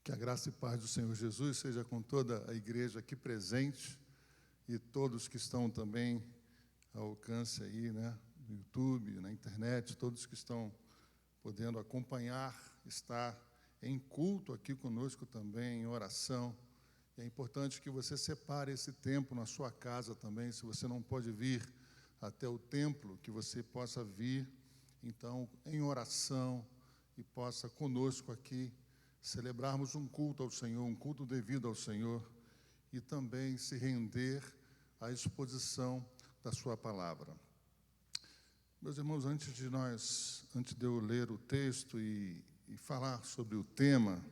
Que a graça e paz do Senhor Jesus seja com toda a igreja aqui presente e todos que estão também ao alcance aí, né, no YouTube, na internet, todos que estão podendo acompanhar, estar em culto aqui conosco também, em oração. É importante que você separe esse tempo na sua casa também, se você não pode vir até o templo, que você possa vir, então, em oração e possa conosco aqui celebrarmos um culto ao Senhor, um culto devido ao Senhor, e também se render à exposição da sua palavra. Meus irmãos, antes de eu ler o texto e falar sobre o tema,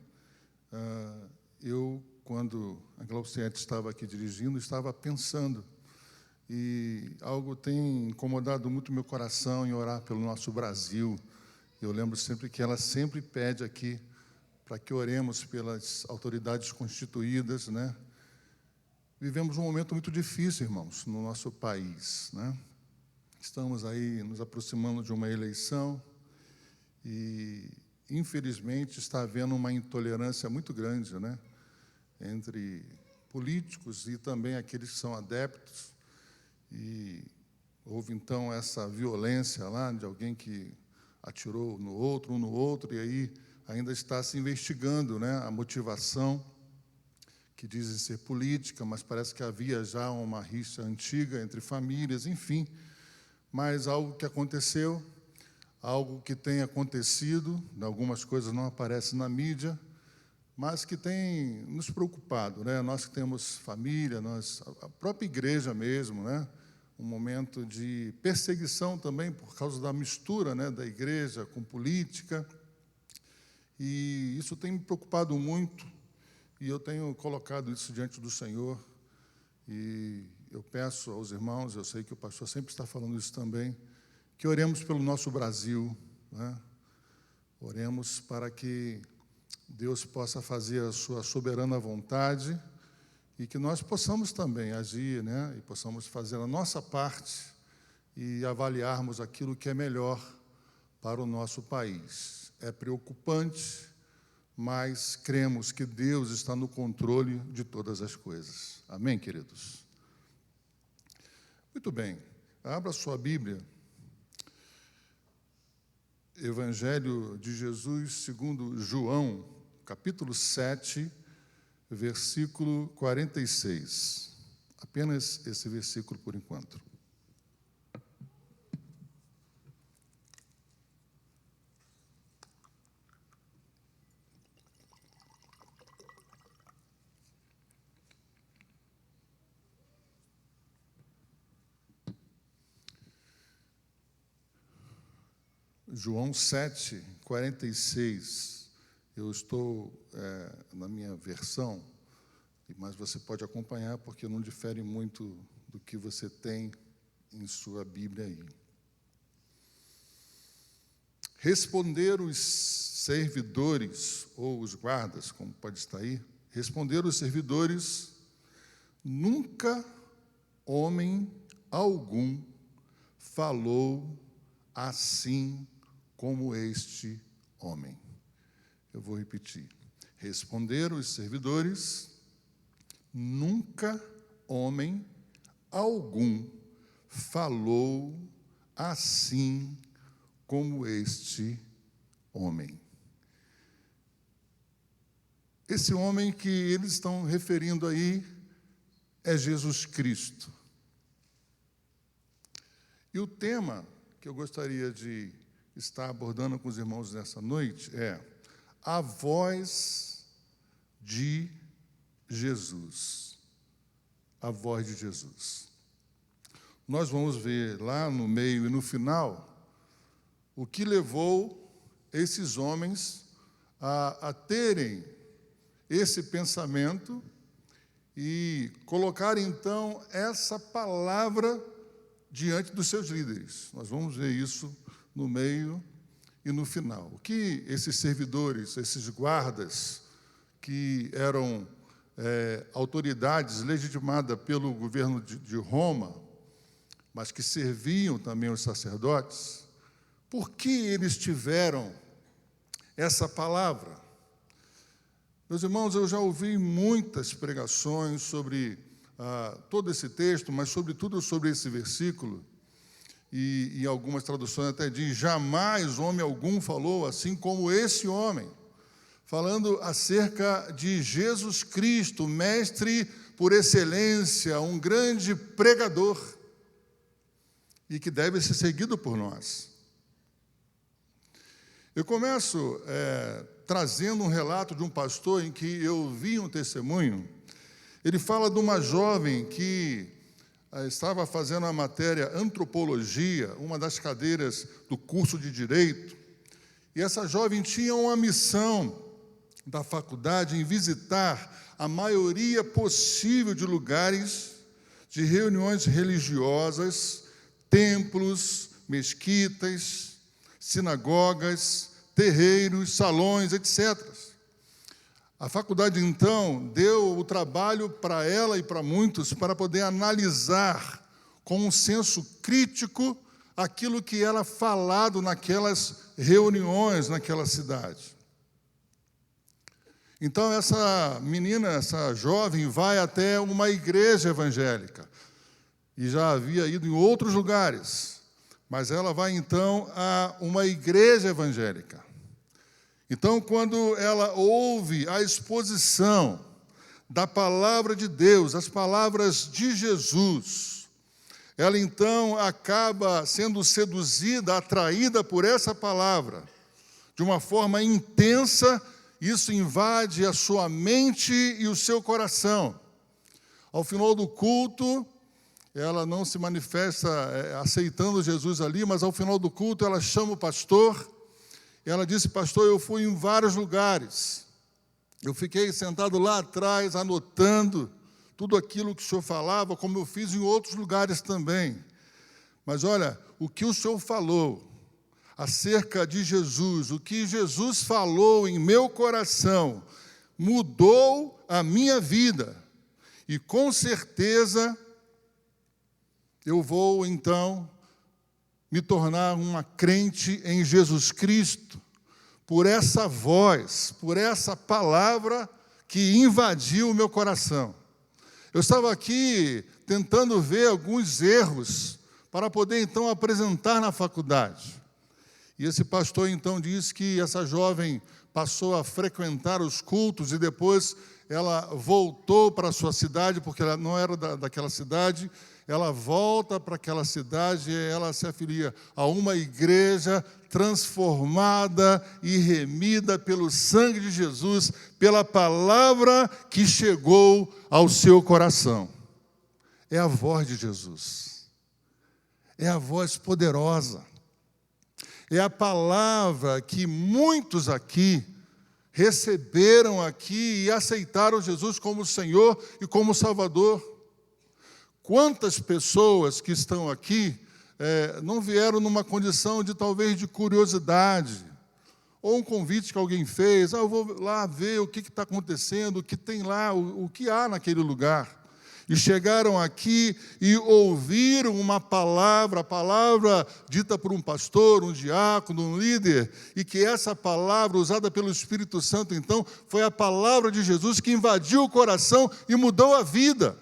quando a Glauciete estava aqui dirigindo, estava pensando, e algo tem incomodado muito meu coração em orar pelo nosso Brasil. Eu lembro sempre que ela sempre pede aqui para que oremos pelas autoridades constituídas, né? Vivemos um momento muito difícil, irmãos, no nosso país, né? Estamos aí nos aproximando de uma eleição e, infelizmente, está havendo uma intolerância muito grande, né, entre políticos e também aqueles que são adeptos. E houve, então, essa violência lá de alguém que atirou no outro, um no outro, e aí ainda está se investigando, né, a motivação, que dizem ser política, mas parece que havia já uma rixa antiga entre famílias, enfim. Mas algo que aconteceu, algo que tem acontecido, algumas coisas não aparecem na mídia, mas que tem nos preocupado, né? Nós que temos família, a própria igreja mesmo, né? Um momento de perseguição também por causa da mistura, né, da igreja com política. E isso tem me preocupado muito, e eu tenho colocado isso diante do Senhor. E eu peço aos irmãos, eu sei que o pastor sempre está falando isso também, que oremos pelo nosso Brasil, né? Oremos para que Deus possa fazer a sua soberana vontade e que nós possamos também agir, né? E possamos fazer a nossa parte e avaliarmos aquilo que é melhor para o nosso país. É preocupante, mas cremos que Deus está no controle de todas as coisas. Amém, queridos? Muito bem. Abra sua Bíblia. Evangelho de Jesus segundo João, capítulo 7, versículo 46. Apenas esse versículo por enquanto. João 7, 46, eu estou na minha versão, mas você pode acompanhar porque não difere muito do que você tem em sua Bíblia aí. Responderam os servidores, ou os guardas, como pode estar aí, responderam os servidores: nunca homem algum falou assim como este homem. Eu vou repetir. Responderam os servidores: nunca homem algum falou assim como este homem. Esse homem que eles estão referindo aí é Jesus Cristo. E o tema que eu gostaria de estar abordando com os irmãos nessa noite é a voz de Jesus. A voz de Jesus. Nós vamos ver lá no meio e no final o que levou esses homens a terem esse pensamento e colocar, então, essa palavra diante dos seus líderes. Nós vamos ver isso no meio e no final. O que esses servidores, esses guardas, que eram autoridades legitimadas pelo governo de Roma, mas que serviam também os sacerdotes, por que eles tiveram essa palavra? Meus irmãos, eu já ouvi muitas pregações sobre todo esse texto, mas sobretudo sobre esse versículo, e em algumas traduções até diz: jamais homem algum falou assim como esse homem, falando acerca de Jesus Cristo, mestre por excelência, um grande pregador, e que deve ser seguido por nós. Eu começo trazendo um relato de um pastor em que eu vi um testemunho. Ele fala de uma jovem que estava fazendo a matéria antropologia, uma das cadeiras do curso de Direito, e essa jovem tinha uma missão da faculdade em visitar a maioria possível de lugares de reuniões religiosas, templos, mesquitas, sinagogas, terreiros, salões, etc. A faculdade, então, deu o trabalho para ela e para muitos para poder analisar com um senso crítico aquilo que era falado naquelas reuniões, naquela cidade. Então, essa menina, essa jovem, vai até uma igreja evangélica, e já havia ido em outros lugares, mas ela vai, então, a uma igreja evangélica. Então, quando ela ouve a exposição da palavra de Deus, as palavras de Jesus, ela, então, acaba sendo seduzida, atraída por essa palavra, de uma forma intensa. Isso invade a sua mente e o seu coração. Ao final do culto, ela não se manifesta aceitando Jesus ali, mas ao final do culto ela chama o pastor, e ela disse: pastor, eu fui em vários lugares, eu fiquei sentado lá atrás, anotando tudo aquilo que o senhor falava, como eu fiz em outros lugares também. Mas olha, o que o senhor falou acerca de Jesus, o que Jesus falou em meu coração, mudou a minha vida. E com certeza eu vou, então, me tornar uma crente em Jesus Cristo, por essa voz, por essa palavra que invadiu o meu coração. Eu estava aqui tentando ver alguns erros para poder, então, apresentar na faculdade. E esse pastor, então, disse que essa jovem passou a frequentar os cultos e depois ela voltou para a sua cidade, porque ela não era daquela cidade. Ela volta para aquela cidade e ela se afilia a uma igreja transformada e remida pelo sangue de Jesus, pela palavra que chegou ao seu coração. É a voz de Jesus. É a voz poderosa. É a palavra que muitos aqui receberam aqui e aceitaram Jesus como Senhor e como Salvador. Quantas pessoas que estão aqui não vieram numa condição de talvez de curiosidade, ou um convite que alguém fez: eu vou lá ver o que está acontecendo, o que tem lá, o que há naquele lugar. E chegaram aqui e ouviram uma palavra, a palavra dita por um pastor, um diácono, um líder, e que essa palavra, usada pelo Espírito Santo, então, foi a palavra de Jesus que invadiu o coração e mudou a vida.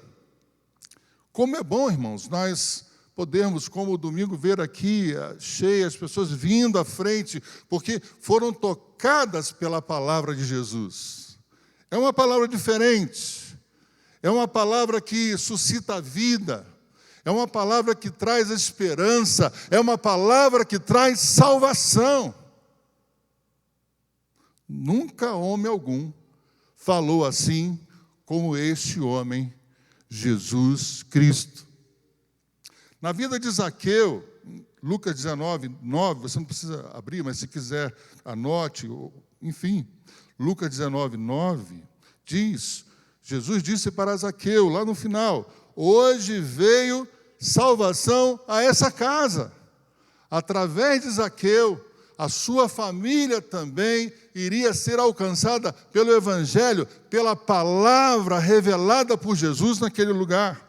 Como é bom, irmãos, nós podermos, como domingo, ver aqui cheio, as pessoas vindo à frente, porque foram tocadas pela palavra de Jesus. É uma palavra diferente. É uma palavra que suscita a vida, é uma palavra que traz esperança, é uma palavra que traz salvação. Nunca homem algum falou assim como este homem, Jesus Cristo. Na vida de Zaqueu, Lucas 19, 9, você não precisa abrir, mas se quiser anote, enfim, Lucas 19, 9, diz: Jesus disse para Zaqueu, lá no final: hoje veio salvação a essa casa. Através de Zaqueu, a sua família também iria ser alcançada pelo Evangelho, pela palavra revelada por Jesus naquele lugar.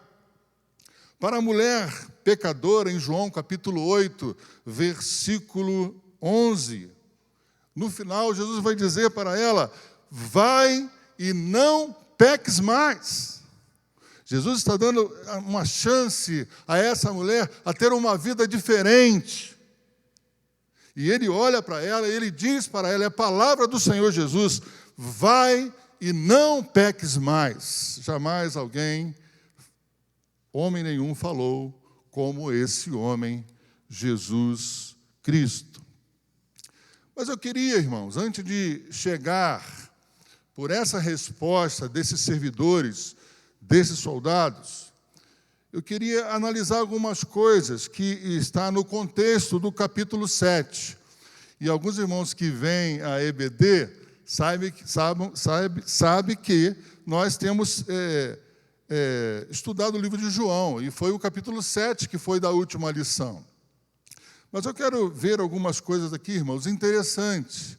Para a mulher pecadora, em João capítulo 8, versículo 11, no final Jesus vai dizer para ela: vai e não peques mais. Jesus está dando uma chance a essa mulher a ter uma vida diferente. E ele olha para ela e ele diz para ela, é a palavra do Senhor Jesus, vai e não peques mais. Jamais alguém, homem nenhum, falou como esse homem, Jesus Cristo. Mas eu queria, irmãos, antes de chegar por essa resposta desses servidores, desses soldados, eu queria analisar algumas coisas que está no contexto do capítulo 7. E alguns irmãos que vêm à EBD sabem que nós temos estudado o livro de João, e foi o capítulo 7 que foi da última lição. Mas eu quero ver algumas coisas aqui, irmãos, interessantes.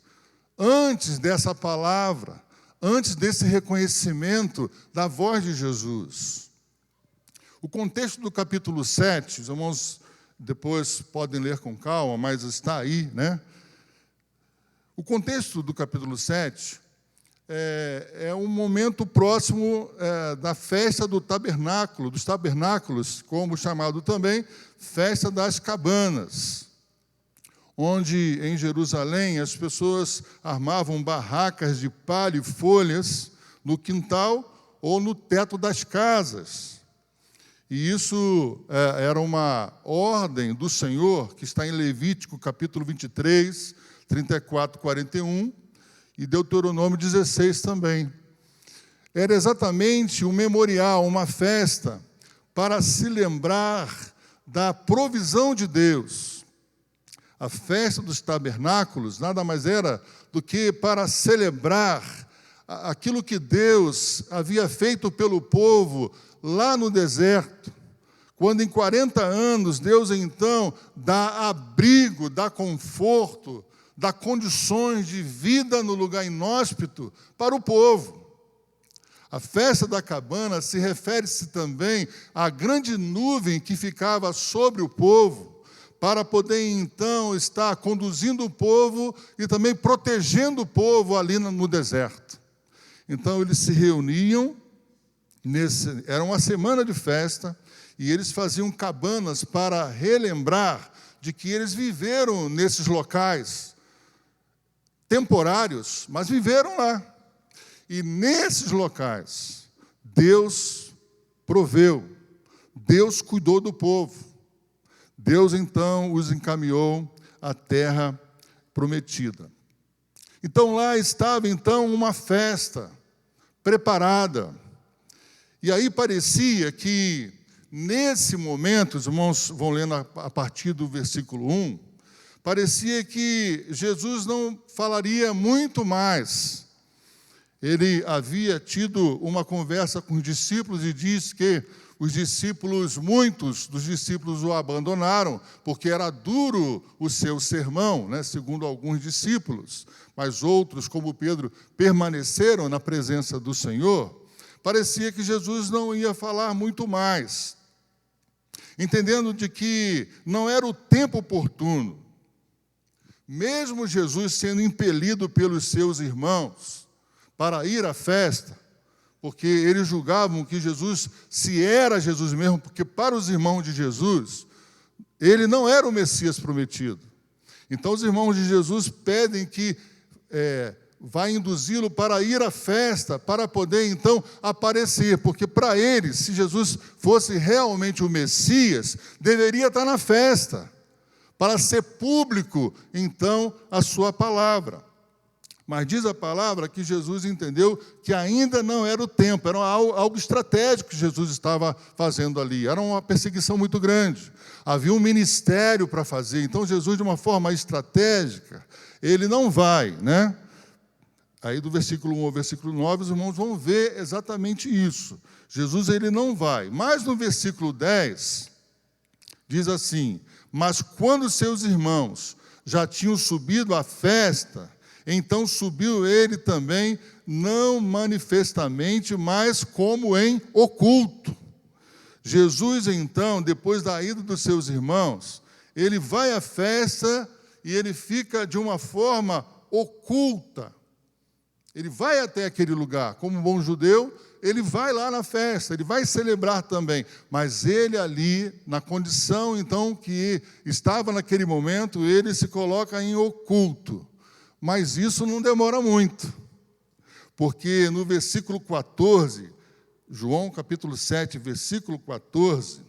Antes dessa palavra, antes desse reconhecimento da voz de Jesus. O contexto do capítulo 7, os irmãos depois podem ler com calma, mas está aí, né? O contexto do capítulo 7 é um momento próximo da festa do tabernáculo, dos tabernáculos, como chamado também, festa das cabanas, onde em Jerusalém as pessoas armavam barracas de palha e folhas no quintal ou no teto das casas. E isso era uma ordem do Senhor, que está em Levítico, capítulo 23, 34, 41, e Deuteronômio 16 também. Era exatamente um memorial, uma festa, para se lembrar da provisão de Deus. A festa dos tabernáculos nada mais era do que para celebrar aquilo que Deus havia feito pelo povo lá no deserto, quando em 40 anos Deus então dá abrigo, dá conforto, dá condições de vida no lugar inóspito para o povo. A festa da cabana se refere-se também à grande nuvem que ficava sobre o povo, para poder então estar conduzindo o povo e também protegendo o povo ali no deserto. Então eles se reuniam, era uma semana de festa, e eles faziam cabanas para relembrar de que eles viveram nesses locais temporários, mas viveram lá. E nesses locais, Deus proveu, Deus cuidou do povo. Deus, então, os encaminhou à terra prometida. Então, lá estava, então, uma festa preparada. E aí parecia que, nesse momento, os irmãos vão lendo a partir do versículo 1, parecia que Jesus não falaria muito mais. Ele havia tido uma conversa com os discípulos e diz que muitos dos discípulos o abandonaram, porque era duro o seu sermão, né, segundo alguns discípulos, mas outros, como Pedro, permaneceram na presença do Senhor. Parecia que Jesus não ia falar muito mais, entendendo de que não era o tempo oportuno. Mesmo Jesus sendo impelido pelos seus irmãos para ir à festa, porque eles julgavam que Jesus, se era Jesus mesmo, porque para os irmãos de Jesus, ele não era o Messias prometido. Então os irmãos de Jesus pedem que vai induzi-lo para ir à festa, para poder então aparecer, porque para eles, se Jesus fosse realmente o Messias, deveria estar na festa, para ser público então a sua palavra. Mas diz a palavra que Jesus entendeu que ainda não era o tempo, era algo estratégico que Jesus estava fazendo ali, era uma perseguição muito grande, havia um ministério para fazer. Então Jesus, de uma forma estratégica, ele não vai, né? Aí do versículo 1 ao versículo 9, os irmãos vão ver exatamente isso. Jesus, ele não vai. Mas no versículo 10, diz assim: mas quando seus irmãos já tinham subido à festa, então subiu ele também, não manifestamente, mas como em oculto. Jesus, então, depois da ida dos seus irmãos, ele vai à festa e ele fica de uma forma oculta. Ele vai até aquele lugar. Como um bom judeu, ele vai lá na festa, ele vai celebrar também. Mas ele ali, na condição, então, que estava naquele momento, ele se coloca em oculto. Mas isso não demora muito. Porque no versículo 14, João capítulo 7, versículo 14,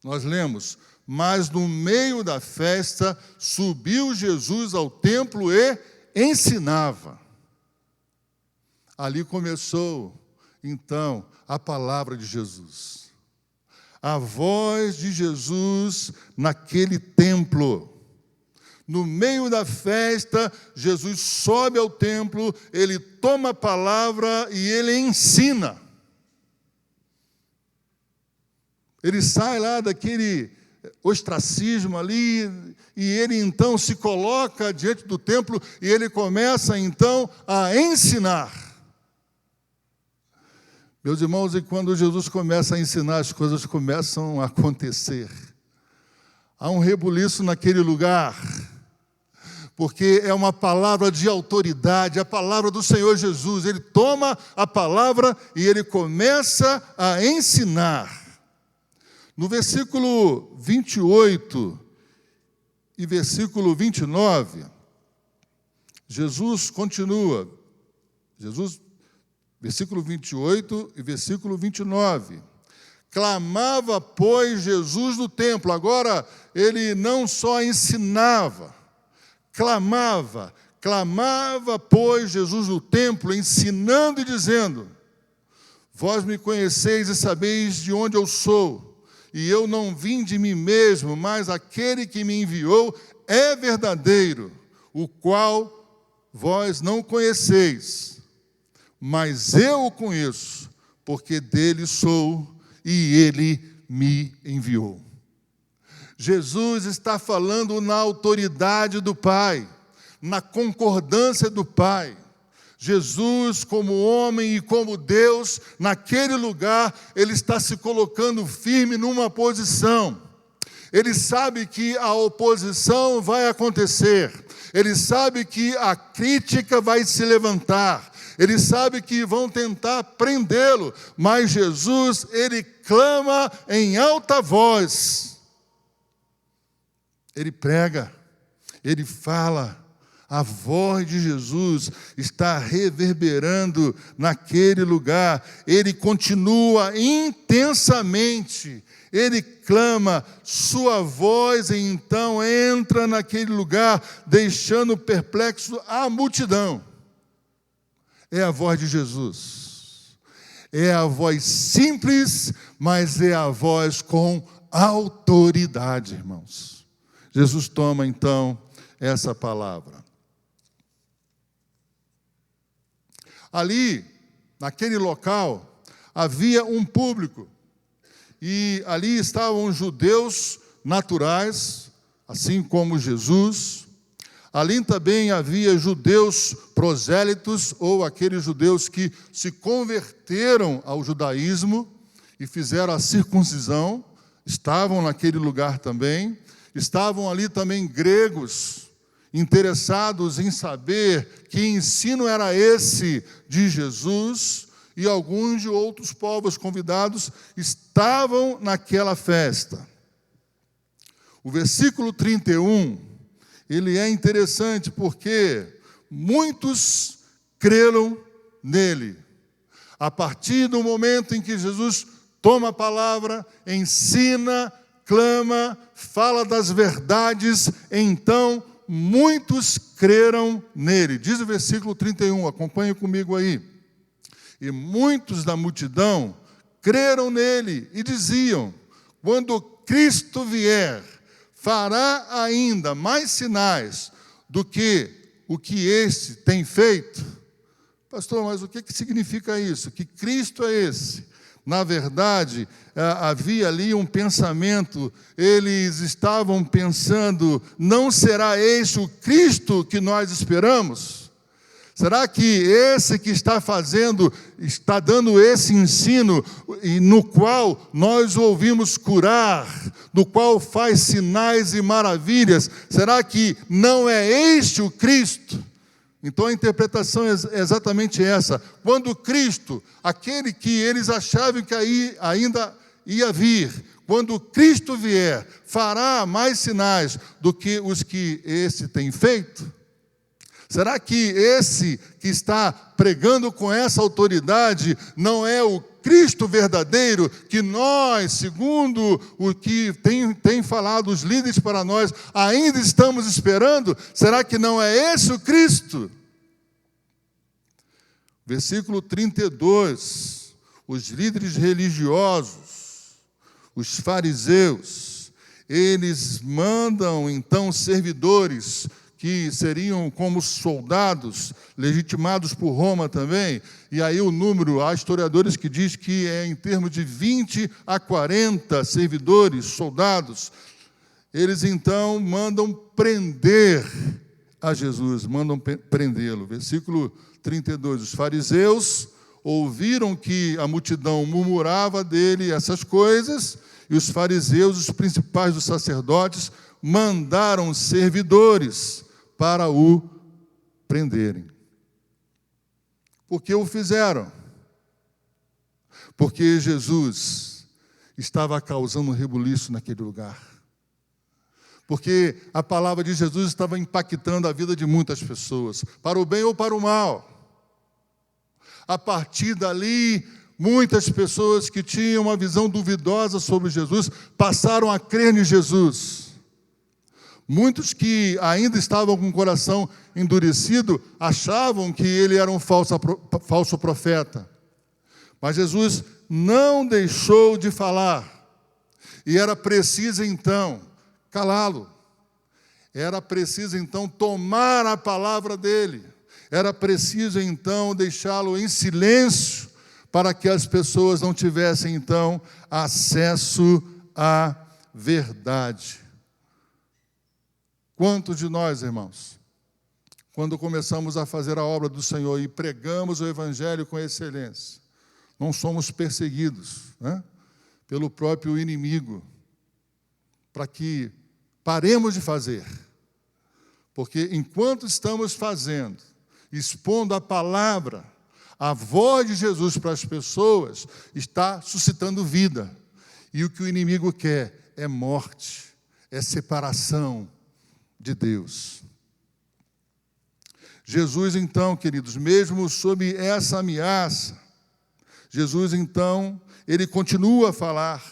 nós lemos: mas no meio da festa subiu Jesus ao templo e ensinava. Ali começou, então, a palavra de Jesus. A voz de Jesus naquele templo. No meio da festa, Jesus sobe ao templo, ele toma a palavra e ele ensina. Ele sai lá daquele ostracismo ali, e ele então se coloca diante do templo, e ele começa então a ensinar. Meus irmãos, e quando Jesus começa a ensinar, as coisas começam a acontecer. Há um rebuliço naquele lugar, porque é uma palavra de autoridade, a palavra do Senhor Jesus. Ele toma a palavra e ele começa a ensinar. No versículo 28 e versículo 29, Jesus continua. Versículo 28 e versículo 29. Clamava, pois, Jesus no templo. Agora, ele não só ensinava, clamava, pois, Jesus no templo, ensinando e dizendo: vós me conheceis e sabeis de onde eu sou. E eu não vim de mim mesmo, mas aquele que me enviou é verdadeiro, o qual vós não conheceis. Mas eu o conheço, porque dele sou e ele me enviou. Jesus está falando na autoridade do Pai, na concordância do Pai. Jesus, como homem e como Deus, naquele lugar, ele está se colocando firme numa posição. Ele sabe que a oposição vai acontecer. Ele sabe que a crítica vai se levantar. Ele sabe que vão tentar prendê-lo. Mas Jesus, ele clama em alta voz. Ele prega, ele fala. A voz de Jesus está reverberando naquele lugar. Ele continua intensamente. Ele clama, sua voz então entra naquele lugar, deixando perplexo a multidão. É a voz de Jesus. É a voz simples, mas é a voz com autoridade, irmãos. Jesus toma então essa palavra. Ali, naquele local, havia um público, e ali estavam judeus naturais, assim como Jesus. Ali também havia judeus prosélitos, ou aqueles judeus que se converteram ao judaísmo e fizeram a circuncisão, estavam naquele lugar também. Estavam ali também gregos, interessados em saber que ensino era esse de Jesus, e alguns de outros povos convidados estavam naquela festa. O versículo 31, ele é interessante porque muitos creram nele. A partir do momento em que Jesus toma a palavra, ensina, clama, fala das verdades, então muitos creram nele. Diz o versículo 31, acompanhe comigo aí. E muitos da multidão creram nele e diziam: quando Cristo vier, fará ainda mais sinais do que o que este tem feito. Pastor, mas o que significa isso? Que Cristo é esse? Na verdade, havia ali um pensamento, eles estavam pensando: não será este o Cristo que nós esperamos? Será que esse que está dando esse ensino, e no qual nós ouvimos curar, no qual faz sinais e maravilhas, será que não é este o Cristo? Então a interpretação é exatamente essa. Quando Cristo, aquele que eles achavam que ainda ia vir, quando Cristo vier, fará mais sinais do que os que esse tem feito? Será que esse que está pregando com essa autoridade não é o Cristo verdadeiro, que nós, segundo o que tem falado os líderes para nós, ainda estamos esperando? Será que não é esse o Cristo? Versículo 32, os líderes religiosos, os fariseus, eles mandam então servidores, que seriam como soldados, legitimados por Roma também, e aí o número, há historiadores que diz que é em termos de 20 a 40 servidores, soldados. Eles então mandam prender a Jesus, mandam prendê-lo. Versículo 32, os fariseus ouviram que a multidão murmurava dele essas coisas, e os fariseus, os principais dos sacerdotes, mandaram servidores para o prenderem. Por que o fizeram? Porque Jesus estava causando um rebuliço naquele lugar. Porque a palavra de Jesus estava impactando a vida de muitas pessoas, para o bem ou para o mal. A partir dali, muitas pessoas que tinham uma visão duvidosa sobre Jesus passaram a crer em Jesus. Muitos que ainda estavam com o coração endurecido achavam que ele era um falso profeta. Mas Jesus não deixou de falar. E era preciso então calá-lo. Era preciso então tomar a palavra dele. Era preciso então deixá-lo em silêncio para que as pessoas não tivessem então acesso à verdade. Quantos de nós, irmãos, quando começamos a fazer a obra do Senhor e pregamos o Evangelho com excelência, não somos perseguidos, né, pelo próprio inimigo, para que paremos de fazer? Porque enquanto estamos fazendo, expondo a palavra, a voz de Jesus para as pessoas, está suscitando vida. E o que o inimigo quer é morte, é separação de Deus. Jesus, então, queridos, mesmo sob essa ameaça, Jesus, então, ele continua a falar.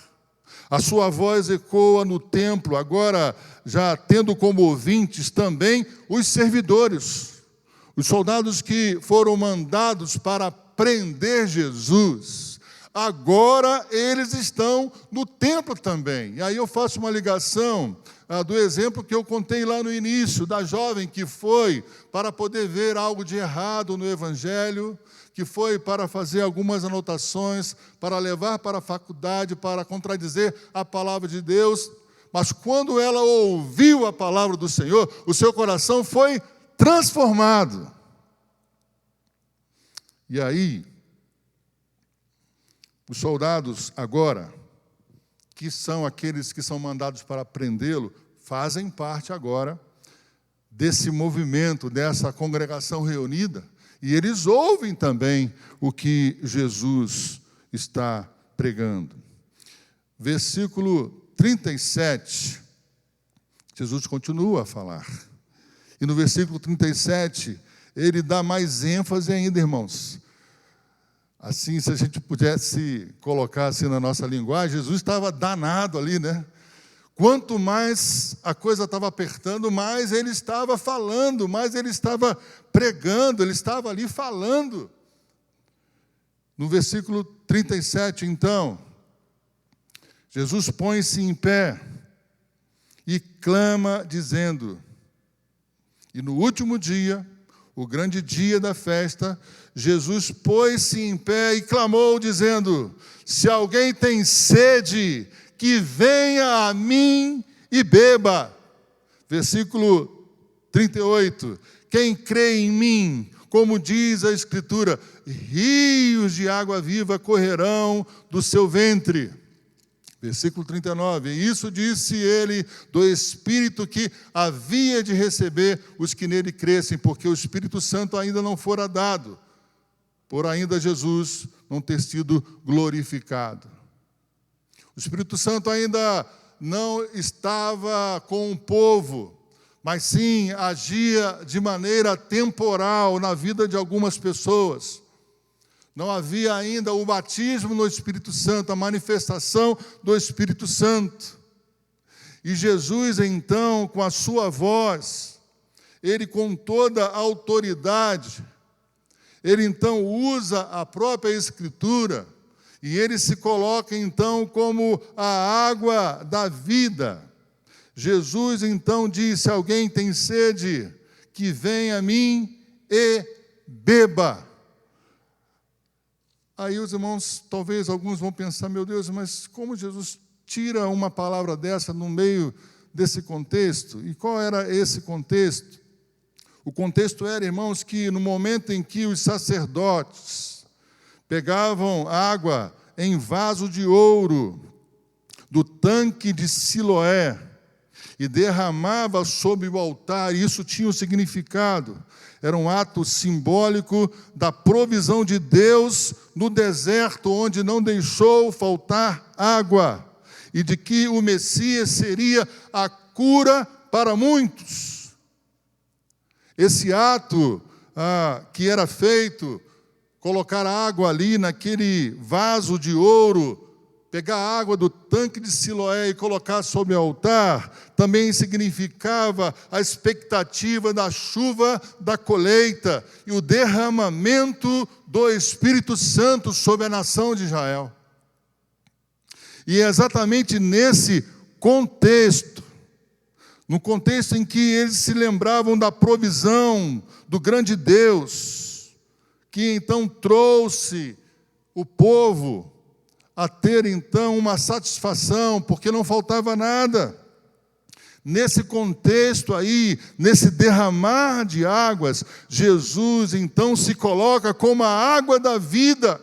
A sua voz ecoa no templo, agora já tendo como ouvintes também os servidores, os soldados que foram mandados para prender Jesus. Agora eles estão no templo também. E aí eu faço uma ligação do exemplo que eu contei lá no início, da jovem que foi para poder ver algo de errado no Evangelho, que foi para fazer algumas anotações, para levar para a faculdade, para contradizer a palavra de Deus. Mas quando ela ouviu a palavra do Senhor, o seu coração foi transformado. E aí, os soldados agora, que são aqueles que são mandados para prendê-lo, fazem parte agora desse movimento, dessa congregação reunida, e eles ouvem também o que Jesus está pregando. Versículo 37, Jesus continua a falar. E no versículo 37, ele dá mais ênfase ainda, irmãos. Assim, se a gente pudesse colocar assim na nossa linguagem, Jesus estava danado ali, né? Quanto mais a coisa estava apertando, mais ele estava falando, mais ele estava pregando, ele estava ali falando. No versículo 37, então, Jesus põe-se em pé e clama, dizendo, e no último dia, o grande dia da festa, Jesus pôs-se em pé e clamou, dizendo, se alguém tem sede, que venha a mim e beba. Versículo 38, quem crê em mim, como diz a Escritura, rios de água viva correrão do seu ventre. Versículo 39, e isso disse ele do Espírito que havia de receber os que nele crescem, porque o Espírito Santo ainda não fora dado, por ainda Jesus não ter sido glorificado. O Espírito Santo ainda não estava com o povo, mas sim agia de maneira temporal na vida de algumas pessoas. Não havia ainda o batismo no Espírito Santo, a manifestação do Espírito Santo. E Jesus, então, com a sua voz, ele com toda a autoridade, ele então usa a própria Escritura, e ele se coloca então como a água da vida. Jesus então disse: alguém tem sede, que venha a mim e beba. Aí os irmãos, talvez alguns vão pensar: meu Deus, mas como Jesus tira uma palavra dessa no meio desse contexto? E qual era esse contexto? O contexto era, irmãos, que no momento em que os sacerdotes pegavam água em vaso de ouro do tanque de Siloé e derramava sobre o altar, isso tinha um significado. Era um ato simbólico da provisão de Deus no deserto, onde não deixou faltar água, e de que o Messias seria a cura para muitos. Esse ato que era feito, colocar água ali naquele vaso de ouro, pegar a água do tanque de Siloé e colocar sobre o altar, também significava a expectativa da chuva da colheita e o derramamento do Espírito Santo sobre a nação de Israel. E é exatamente nesse contexto, no contexto em que eles se lembravam da provisão do grande Deus, que então trouxe o povo a ter então uma satisfação, porque não faltava nada. Nesse contexto aí, nesse derramar de águas, Jesus então se coloca como a água da vida.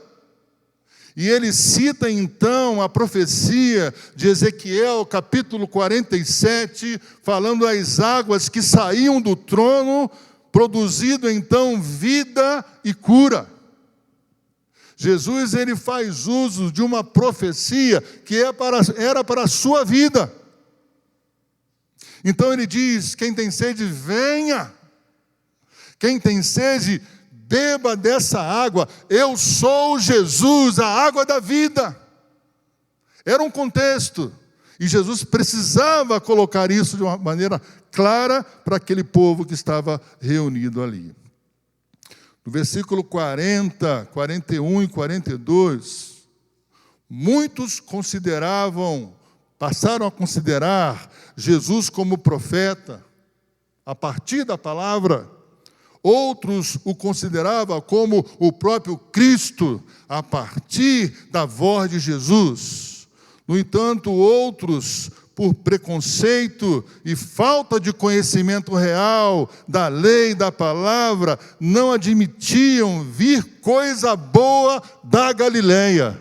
E ele cita então a profecia de Ezequiel, capítulo 47, falando das águas que saíam do trono, produzindo então vida e cura. Jesus, ele faz uso de uma profecia que era para a sua vida. Então ele diz: quem tem sede, venha. Quem tem sede, beba dessa água. Eu sou Jesus, a água da vida. Era um contexto. E Jesus precisava colocar isso de uma maneira clara para aquele povo que estava reunido ali. No versículo 40, 41 e 42, muitos passaram a considerar Jesus como profeta, a partir da palavra. Outros o consideravam como o próprio Cristo, a partir da voz de Jesus. No entanto, outros, por preconceito e falta de conhecimento real da lei, da palavra, não admitiam vir coisa boa da Galileia.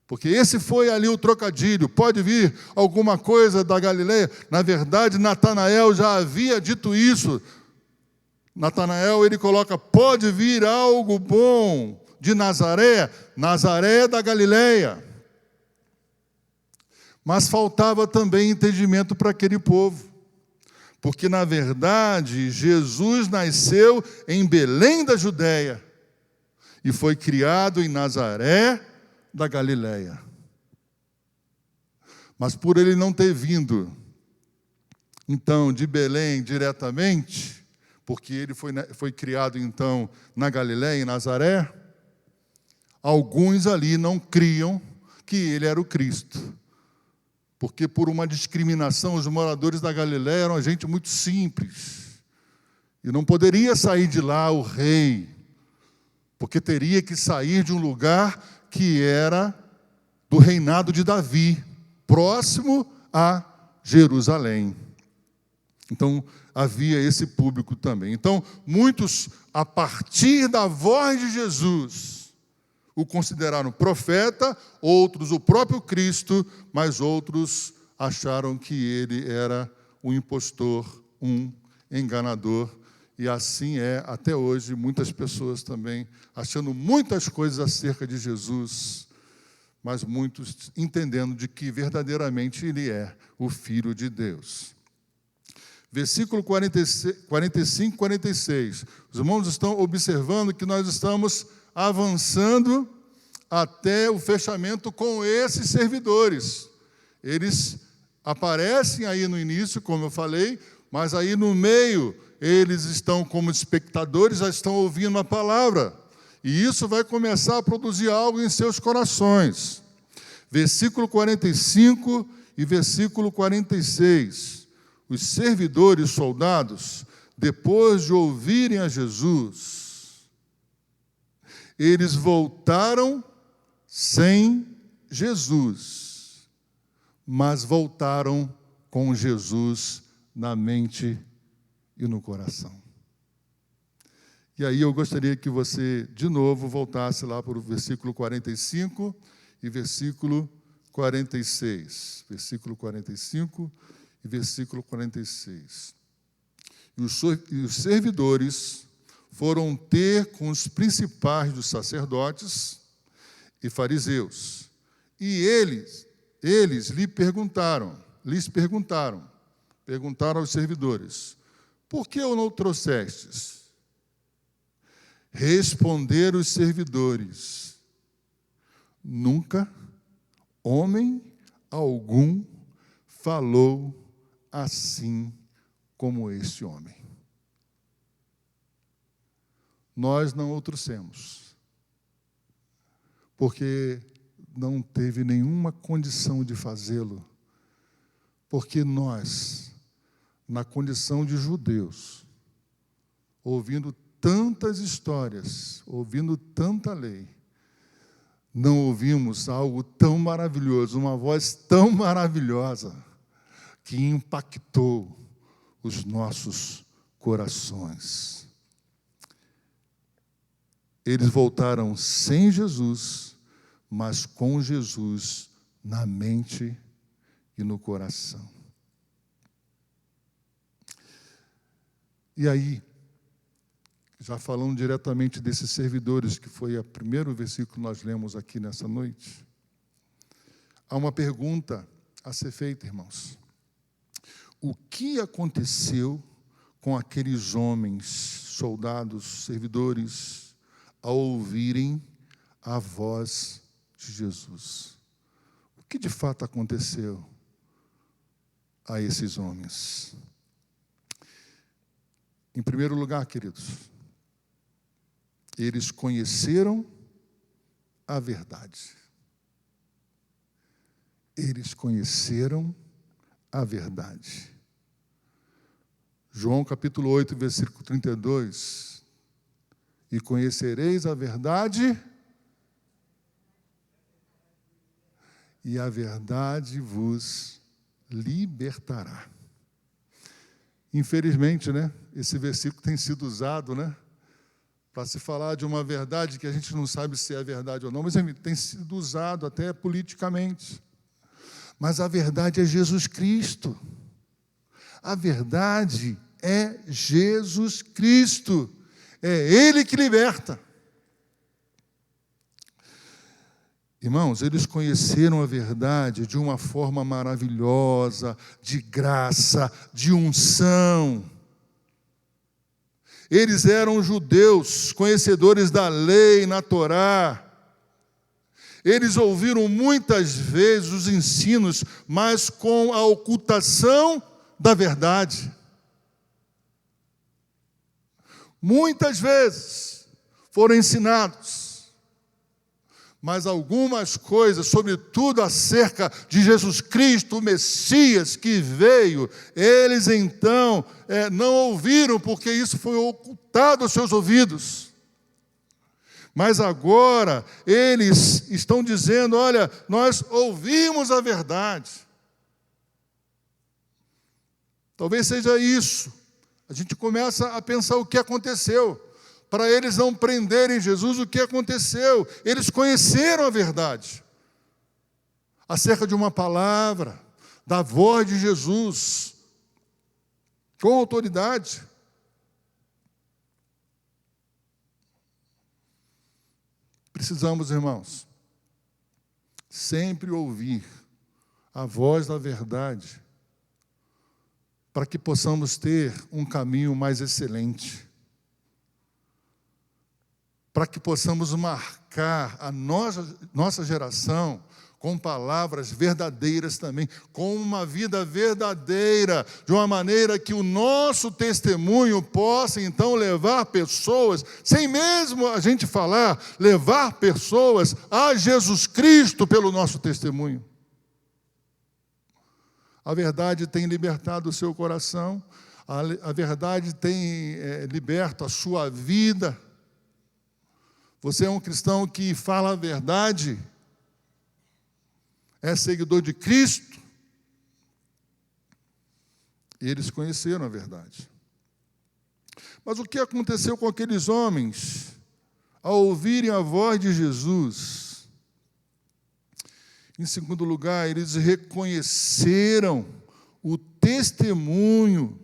Porque esse foi ali o trocadilho. Pode vir alguma coisa da Galileia? Na verdade, Natanael já havia dito isso. Natanael, ele coloca: pode vir algo bom de Nazaré? Nazaré da Galileia. Mas faltava também entendimento para aquele povo. Porque, na verdade, Jesus nasceu em Belém da Judéia e foi criado em Nazaré da Galileia. Mas por ele não ter vindo, então, de Belém diretamente, porque ele foi criado, então, na Galileia, em Nazaré, alguns ali não criam que ele era o Cristo. Porque por uma discriminação, os moradores da Galileia eram gente muito simples. E não poderia sair de lá o rei, porque teria que sair de um lugar que era do reinado de Davi, próximo a Jerusalém. Então, havia esse público também. Então, muitos, a partir da voz de Jesus, O consideraram profeta, outros o próprio Cristo, mas outros acharam que ele era um impostor, um enganador. E assim é até hoje, muitas pessoas também achando muitas coisas acerca de Jesus, mas muitos entendendo de que verdadeiramente ele é o Filho de Deus. Versículo 45 e 46. Os irmãos estão observando que nós estamos avançando até o fechamento com esses servidores. Eles aparecem aí no início, como eu falei, mas aí no meio eles estão como espectadores, já estão ouvindo a palavra. E isso vai começar a produzir algo em seus corações. Versículo 45 e versículo 46. Os servidores, soldados, depois de ouvirem a Jesus, eles voltaram sem Jesus, mas voltaram com Jesus na mente e no coração. E aí eu gostaria que você, de novo, voltasse lá para o versículo 45 e versículo 46. Versículo 45 e versículo 46. E os servidores foram ter com os principais dos sacerdotes e fariseus. E eles lhes perguntaram aos servidores: por que o não trouxestes? Responderam os servidores: nunca homem algum falou assim como este homem. Nós não o trouxemos, porque não teve nenhuma condição de fazê-lo, porque nós, na condição de judeus, ouvindo tantas histórias, ouvindo tanta lei, não ouvimos algo tão maravilhoso, uma voz tão maravilhosa, que impactou os nossos corações. Eles voltaram sem Jesus, mas com Jesus na mente e no coração. E aí, já falando diretamente desses servidores, que foi o primeiro versículo que nós lemos aqui nessa noite, há uma pergunta a ser feita, irmãos. O que aconteceu com aqueles homens, soldados, servidores, ao ouvirem a voz de Jesus? O que de fato aconteceu a esses homens? Em primeiro lugar, queridos, eles conheceram a verdade. Eles conheceram a verdade. João capítulo 8, versículo 32. E conhecereis a verdade, e a verdade vos libertará. Infelizmente, esse versículo tem sido usado, para se falar de uma verdade que a gente não sabe se é verdade ou não, mas tem sido usado até politicamente. Mas a verdade é Jesus Cristo. A verdade é Jesus Cristo. É Ele que liberta. Irmãos, eles conheceram a verdade de uma forma maravilhosa, de graça, de unção. Eles eram judeus, conhecedores da lei na Torá. Eles ouviram muitas vezes os ensinos, mas com a ocultação da verdade. Muitas vezes foram ensinados, mas algumas coisas, sobretudo acerca de Jesus Cristo, o Messias que veio, eles então não ouviram, porque isso foi ocultado aos seus ouvidos. Mas agora eles estão dizendo: olha, nós ouvimos a verdade. Talvez seja isso. A gente começa a pensar o que aconteceu. para eles não prenderem Jesus, o que aconteceu? Eles conheceram a verdade acerca de uma palavra, da voz de Jesus, com autoridade. Precisamos, irmãos, sempre ouvir a voz da verdade, para que possamos ter um caminho mais excelente, para que possamos marcar a nossa geração com palavras verdadeiras também, com uma vida verdadeira, de uma maneira que o nosso testemunho possa, então, levar pessoas, sem mesmo a gente falar, levar pessoas a Jesus Cristo pelo nosso testemunho. A verdade tem libertado o seu coração, a verdade tem liberto a sua vida. Você é um cristão que fala a verdade, é seguidor de Cristo. E eles conheceram a verdade. Mas o que aconteceu com aqueles homens ao ouvirem a voz de Jesus? Em segundo lugar, eles reconheceram o testemunho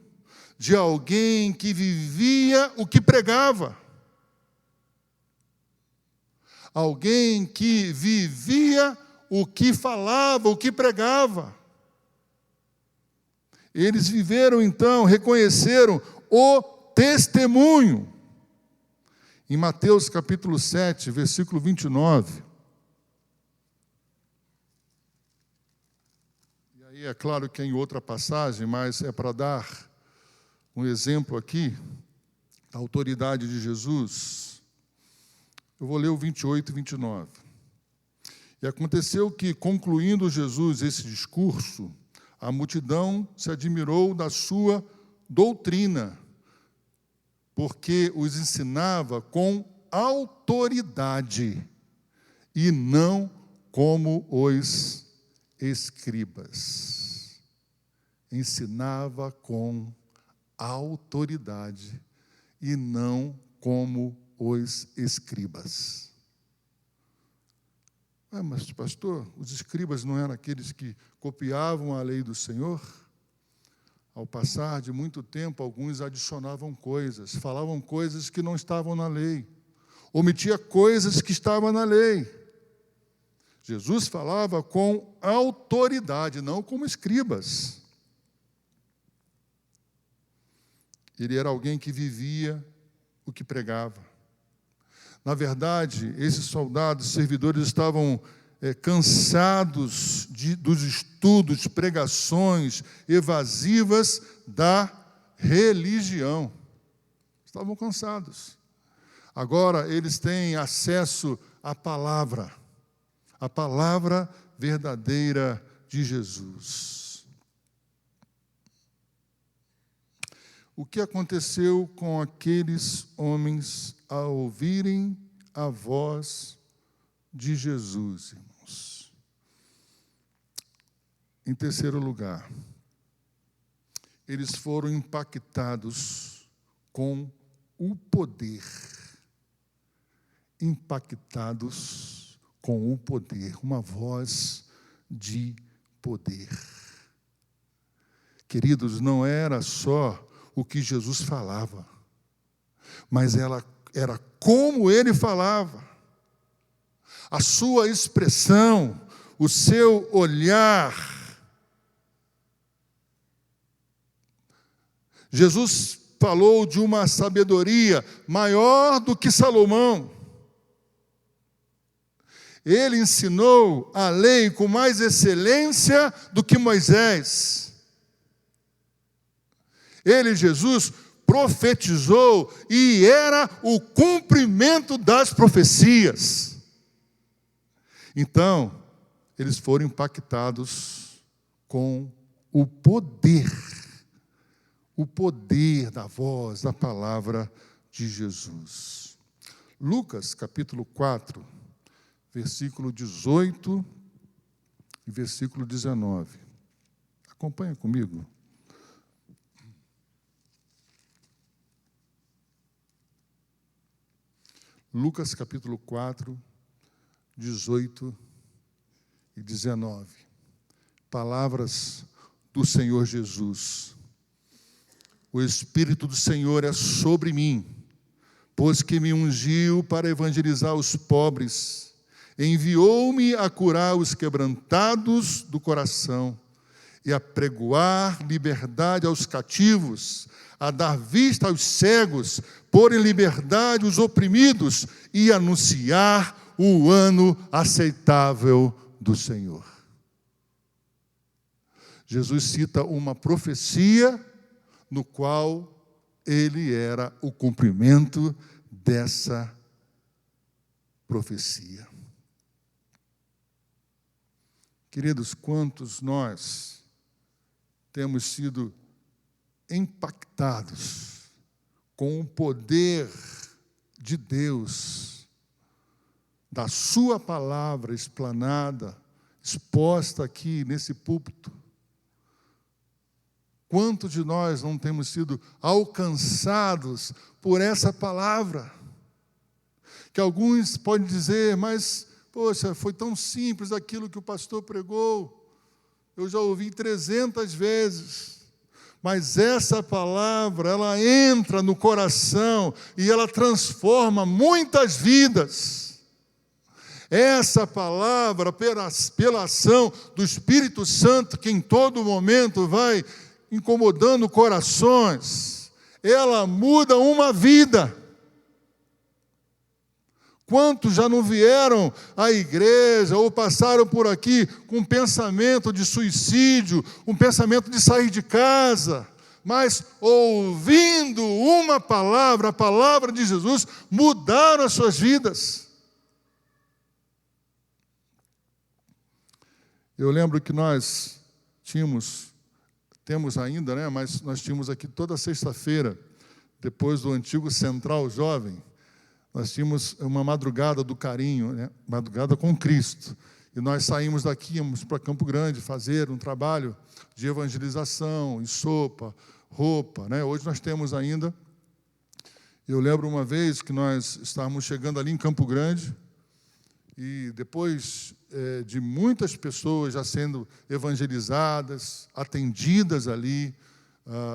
de alguém que vivia o que pregava. Alguém que vivia o que falava, o que pregava. Eles viveram então, reconheceram o testemunho. Em Mateus capítulo 7, versículo 29. E aí é claro que é em outra passagem, mas é para dar um exemplo aqui da autoridade de Jesus. Eu vou ler o 28 e 29. E aconteceu que, concluindo Jesus esse discurso, a multidão se admirou da sua doutrina, porque os ensinava com autoridade e não como os escribas. Ensinava com autoridade e não como os escribas. Mas, pastor, os escribas não eram aqueles que copiavam a lei do Senhor? Ao passar de muito tempo, alguns adicionavam coisas, falavam coisas que não estavam na lei, omitia coisas que estavam na lei. Jesus falava com autoridade, não como escribas. Ele era alguém que vivia o que pregava. Na verdade, esses soldados, servidores, estavam cansados dos estudos, pregações evasivas da religião. Estavam cansados. Agora, eles têm acesso à palavra verdadeira de Jesus. O que aconteceu com aqueles homens ao ouvirem a voz de Jesus, irmãos? Em terceiro lugar, eles foram impactados com o poder. Impactados com o poder, uma voz de poder. Queridos, não era só o que Jesus falava, mas ela era como ele falava, a sua expressão, o seu olhar. Jesus falou de uma sabedoria maior do que Salomão. Ele ensinou a lei com mais excelência do que Moisés. Ele, Jesus, profetizou e era o cumprimento das profecias. Então, eles foram impactados com o poder da voz, da palavra de Jesus. Lucas, capítulo 4, versículo 18 e versículo 19. Acompanha comigo. Lucas capítulo 4, 18 e 19. Palavras do Senhor Jesus. O Espírito do Senhor é sobre mim, pois que me ungiu para evangelizar os pobres, enviou-me a curar os quebrantados do coração e a pregoar liberdade aos cativos, a dar vista aos cegos, pôr em liberdade os oprimidos e anunciar o ano aceitável do Senhor. Jesus cita uma profecia no qual ele era o cumprimento dessa profecia. Queridos, quantos nós temos sido impactados com o poder de Deus, da sua palavra explanada, exposta aqui nesse púlpito. Quantos de nós não temos sido alcançados por essa palavra? Que alguns podem dizer, mas, poxa, foi tão simples aquilo que o pastor pregou. Eu já ouvi 300 vezes. Mas essa palavra, ela entra no coração e ela transforma muitas vidas. Essa palavra, pela ação do Espírito Santo, que em todo momento vai incomodando corações, ela muda uma vida. Quantos já não vieram à igreja ou passaram por aqui com um pensamento de suicídio, um pensamento de sair de casa, mas ouvindo uma palavra, a palavra de Jesus, mudaram as suas vidas. Eu lembro que nós temos ainda, né? Mas nós tínhamos aqui toda sexta-feira, depois do antigo Central Jovem, nós tínhamos uma madrugada do carinho, né? Madrugada com Cristo. E nós saímos daqui, íamos para Campo Grande fazer um trabalho de evangelização, e sopa, roupa, né? Hoje nós temos ainda. Eu lembro uma vez que nós estávamos chegando ali em Campo Grande, e depois de muitas pessoas já sendo evangelizadas, atendidas ali,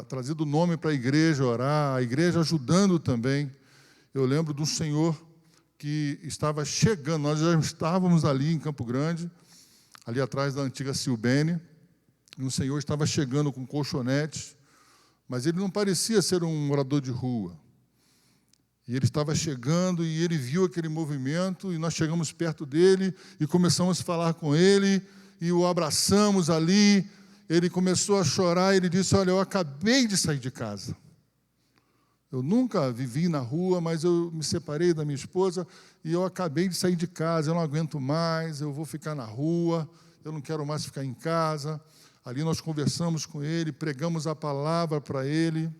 trazido o nome para a igreja orar, a igreja ajudando também. Eu lembro de um senhor que estava chegando, nós já estávamos ali em Campo Grande, ali atrás da antiga Silbene, e um senhor estava chegando com colchonete, mas ele não parecia ser um morador de rua. E ele estava chegando e ele viu aquele movimento, e nós chegamos perto dele e começamos a falar com ele, e o abraçamos ali. Ele começou a chorar, ele disse, olha, eu acabei de sair de casa. Eu nunca vivi na rua, mas eu me separei da minha esposa e eu acabei de sair de casa, eu não aguento mais, eu vou ficar na rua, eu não quero mais ficar em casa. Ali nós conversamos com ele, pregamos a palavra para ele,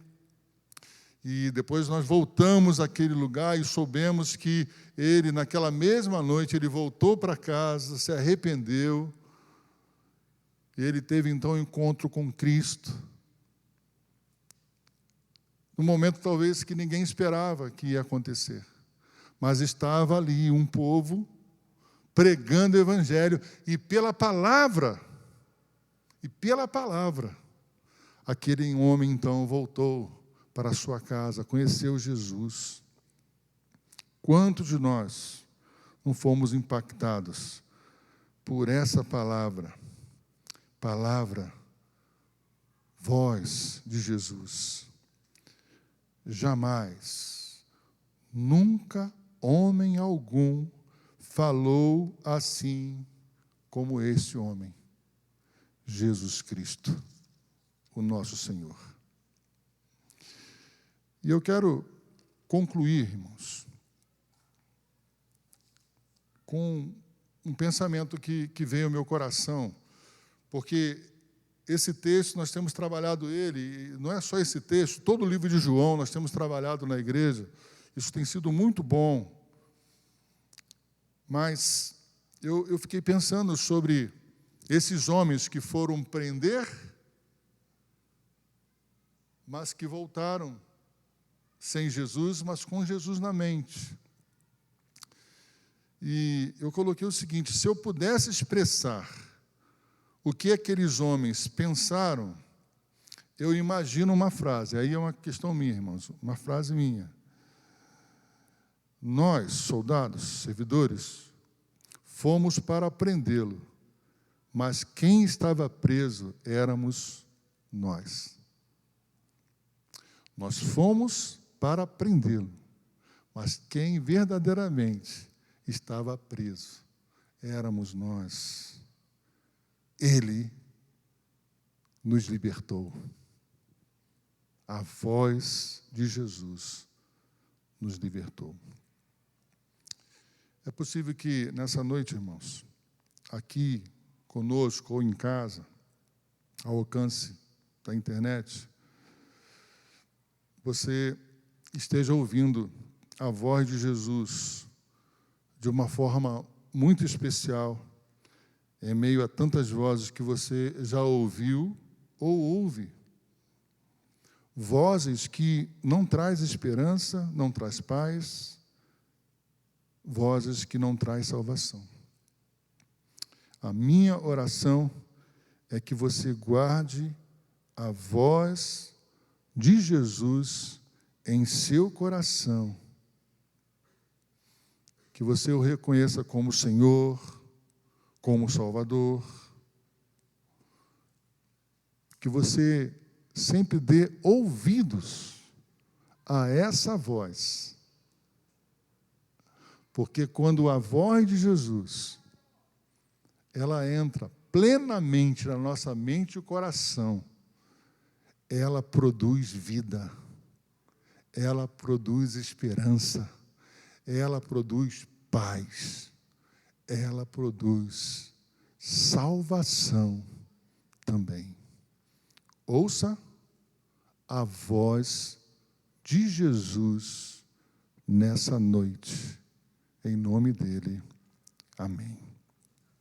e depois nós voltamos àquele lugar e soubemos que ele, naquela mesma noite, ele voltou para casa, se arrependeu, e ele teve então um encontro com Cristo, num momento talvez que ninguém esperava que ia acontecer. Mas estava ali um povo pregando o Evangelho, e pela palavra, aquele homem então voltou para a sua casa, conheceu Jesus. Quantos de nós não fomos impactados por essa palavra, voz de Jesus? Jamais, nunca homem algum falou assim como esse homem, Jesus Cristo, o nosso Senhor. E eu quero concluir, irmãos, com um pensamento que veio ao meu coração, porque esse texto, nós temos trabalhado ele, e não é só esse texto, todo o livro de João nós temos trabalhado na igreja, isso tem sido muito bom. Mas eu fiquei pensando sobre esses homens que foram prender, mas que voltaram sem Jesus, mas com Jesus na mente. E eu coloquei o seguinte: se eu pudesse expressar o que aqueles homens pensaram, eu imagino uma frase. Aí é uma questão minha, irmãos, uma frase minha. Nós, soldados, servidores, fomos para prendê-lo, mas quem estava preso éramos nós. Nós fomos para prendê-lo, mas quem verdadeiramente estava preso éramos nós. Ele nos libertou. A voz de Jesus nos libertou. É possível que nessa noite, irmãos, aqui conosco ou em casa, ao alcance da internet, você esteja ouvindo a voz de Jesus de uma forma muito especial, em meio a tantas vozes que você já ouviu ou ouve. Vozes que não traz esperança, não traz paz, vozes que não traz salvação. A minha oração é que você guarde a voz de Jesus em seu coração, que você o reconheça como Senhor, como Salvador, que você sempre dê ouvidos a essa voz, porque quando a voz de Jesus, ela entra plenamente na nossa mente e coração, ela produz vida, ela produz esperança, ela produz paz, ela produz salvação também. Ouça a voz de Jesus nessa noite, em nome dele. Amém.